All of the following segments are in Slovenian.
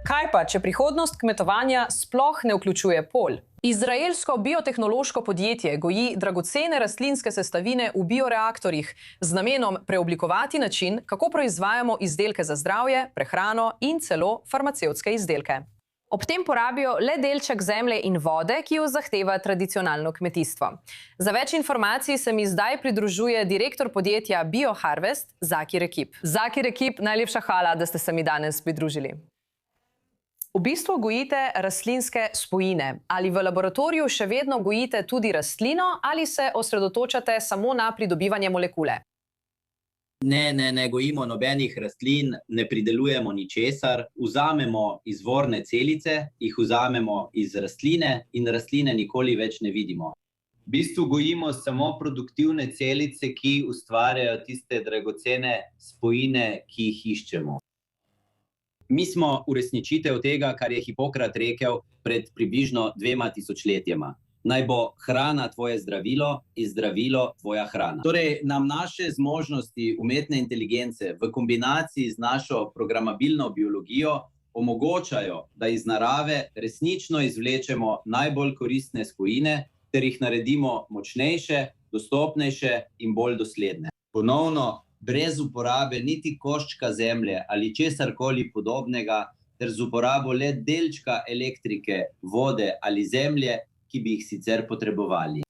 Kaj pa, če prihodnost kmetovanja sploh ne vključuje polj? Izraelsko biotehnološko podjetje goji dragocene rastlinske sestavine v bioreaktorjih z namenom preoblikovati način, kako proizvajamo izdelke za zdravje, prehrano in celo farmacevtske izdelke. Ob tem porabijo le delček zemlje in vode, ki jo zahteva tradicionalno kmetijstvo. Za več informacij se mi zdaj pridružuje direktor podjetja BioHarvest, Zakir Ekip. Zakir Ekip, najlepša hvala, da ste se mi danes pridružili. V bistvu gojite rastlinske spojine. Ali v laboratoriju še vedno gojite tudi rastlino ali se osredotočate samo na pridobivanje molekule? Ne gojimo nobenih rastlin, ne pridelujemo ničesar, vzamemo izvorne celice, jih vzamemo iz rastline in rastline nikoli več ne vidimo. V bistvu gojimo samo produktivne celice, ki ustvarjajo tiste dragocene spojine, ki jih iščemo. Mi smo uresničitev tega, kar je Hipokrat rekel pred približno 2000 letjema. Naj bo hrana tvoje zdravilo in zdravilo tvoja hrana. Torej, nam naše zmožnosti umetne inteligence v kombinaciji z našo programabilno biologijo omogočajo, da iz narave resnično izvlečemo najbolj koristne spojine ter jih naredimo močnejše, dostopnejše in bolj dosledne. Ponovno, brez uporabe niti koščka zemlje ali česarkoli podobnega, ter z uporabo le delčka elektrike, vode ali zemlje, ki bi jih sicer potrebovali.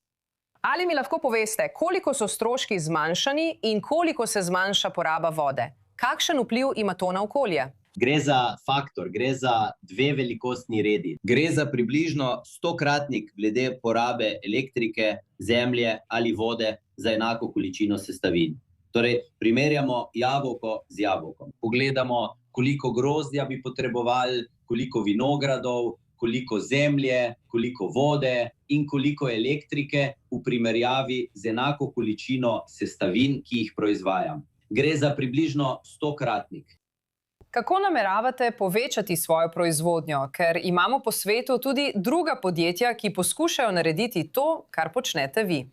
Ali mi lahko poveste, koliko so stroški zmanjšani in koliko se zmanjša poraba vode? Kakšen vpliv ima to na okolje? Gre za faktor, gre za 2 velikostni redi. Gre za približno 100-kratnik glede porabe elektrike, zemlje ali vode za enako količino sestavin. Torej, primerjamo jabolko z jabolkom. Pogledamo, koliko grozdja bi potrebovali, koliko vinogradov, koliko zemlje, koliko vode in koliko elektrike v primerjavi z enako količino sestavin, ki jih proizvajam. Gre za približno 100-kratnik. Kako nameravate povečati svojo proizvodnjo? Ker imamo po svetu tudi druga podjetja, ki poskušajo narediti to, kar počnete vi.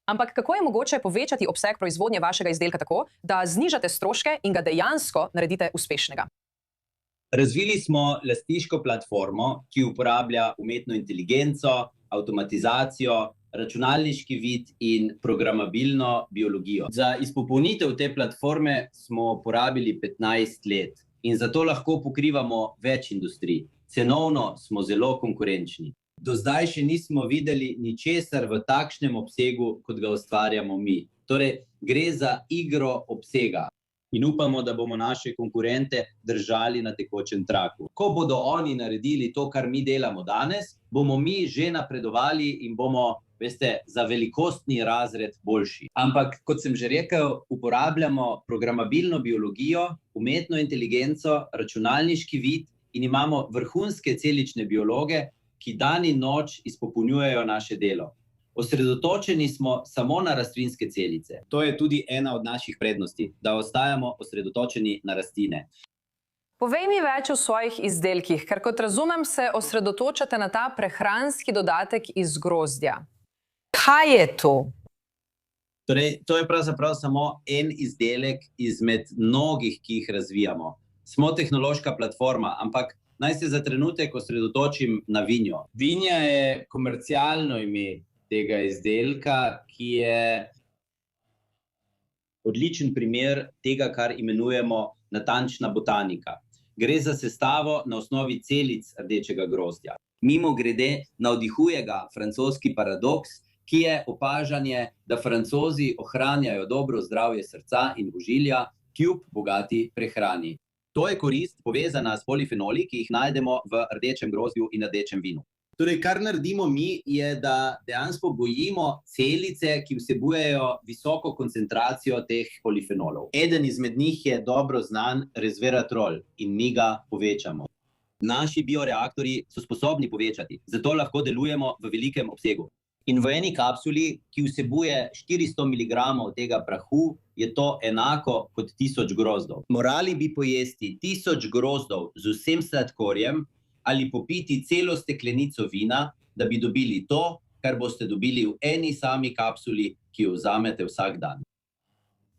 Ampak kako je mogoče povečati obseg proizvodnje vašega izdelka tako, da znižate stroške in ga dejansko naredite uspešnega? Razvili smo lastniško platformo, ki uporablja umetno inteligenco, avtomatizacijo, računalniški vid in programabilno biologijo. Za izpopolnitev te platforme smo porabili 15 let in zato lahko pokrivamo več industrij. Cenovno smo zelo konkurenčni. Do zdaj še nismo videli ničesar v takšnem obsegu, kot ga ustvarjamo mi. Torej, gre za igro obsega. In upamo, da bomo naše konkurente držali na tekočem traku. Ko bodo oni naredili to, kar mi delamo danes, bomo mi že napredovali in bomo, veste, za velikostni razred boljši. Ampak, kot sem že rekel, uporabljamo programabilno biologijo, umetno inteligenco, računalniški vid in imamo vrhunske celične biologe, ki dan in noč izpopolnjujejo naše delo. Osredotočeni smo samo na rastlinske celice. To je tudi ena od naših prednosti, da ostajamo osredotočeni na rastline. Povej mi več o svojih izdelkih, ker kot razumem, se osredotočate na ta prehranski dodatek iz grozdja. Kaj je to? Torej, to je pravzaprav samo en izdelek izmed mnogih, ki jih razvijamo. Smo tehnološka platforma, ampak naj se za trenutek osredotočim na vinjo. Vinja je komercialno ime tega izdelka, ki je odličen primer tega, kar imenujemo natančna botanika. Gre za sestavo na osnovi celic rdečega grozdja. Mimogrede, navdihuje ga francoski paradoks, ki je opažanje, da Francozi ohranjajo dobro zdravje srca in ožilja kljub bogati prehrani. To je korist povezana s polifenoli, ki jih najdemo v rdečem grozdju in rdečem vinu. Torej, kar naredimo mi, je, da dejansko gojimo celice, ki vsebujejo visoko koncentracijo teh polifenolov. Eden izmed njih je dobro znan resveratrol in mi ga povečamo. Naši bioreaktorji so sposobni povečati, zato lahko delujemo v velikem obsegu. In v eni kapsuli, ki vsebuje 400 mg tega prahu, je to enako kot 1000 grozdov. Morali bi pojesti 1000 grozdov z vsem sladkorjem ali popiti celo steklenico vina, da bi dobili to, kar boste dobili v eni sami kapsuli, ki jo vzamete vsak dan.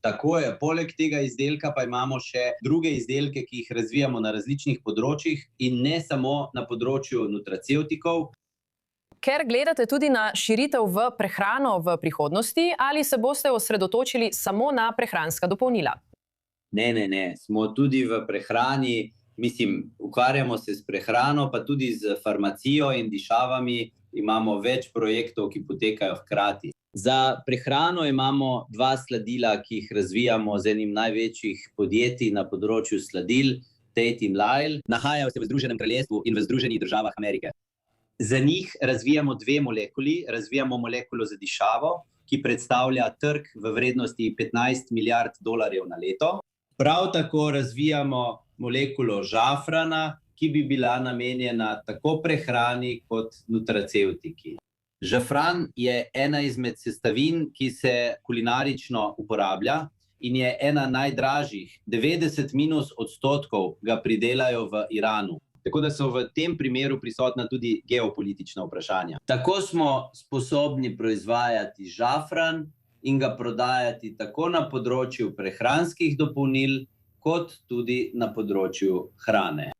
Tako je, poleg tega izdelka pa imamo še druge izdelke, ki jih razvijamo na različnih področjih in ne samo na področju nutracevtikov. Ker gledate tudi na širitev v prehrano v prihodnosti, ali se boste osredotočili samo na prehranska dopolnila? Ne. Smo tudi v prehrani, ukvarjamo se s prehrano, pa tudi z farmacijo in dišavami. Imamo več projektov, ki potekajo hkrati. Za prehrano imamo 2 sladila, ki jih razvijamo z enim največjih podjetij na področju sladil, Tate & Lyle. Nahajajo se v Združenem kraljestvu in v Združenih državah Amerike. Za njih razvijamo 2 molekuli. Razvijamo molekulo za dišavo, ki predstavlja trg v vrednosti $15 milijard na leto. Prav tako razvijamo molekulo žafrana, ki bi bila namenjena tako prehrani kot nutracevtiki. Žafran je ena izmed sestavin, ki se kulinarično uporablja in je ena najdražjih. 90% ga pridelajo v Iranu. Tako da so v tem primeru prisotna tudi geopolitična vprašanja. Tako smo sposobni proizvajati žafran in ga prodajati tako na področju prehranskih dopolnil, kot tudi na področju hrane.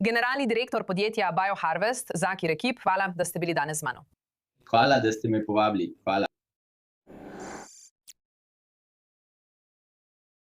Generalni direktor podjetja BioHarvest, Zaki Rekip, hvala, da ste bili danes z mano. Hvala, da ste me povabili. Hvala.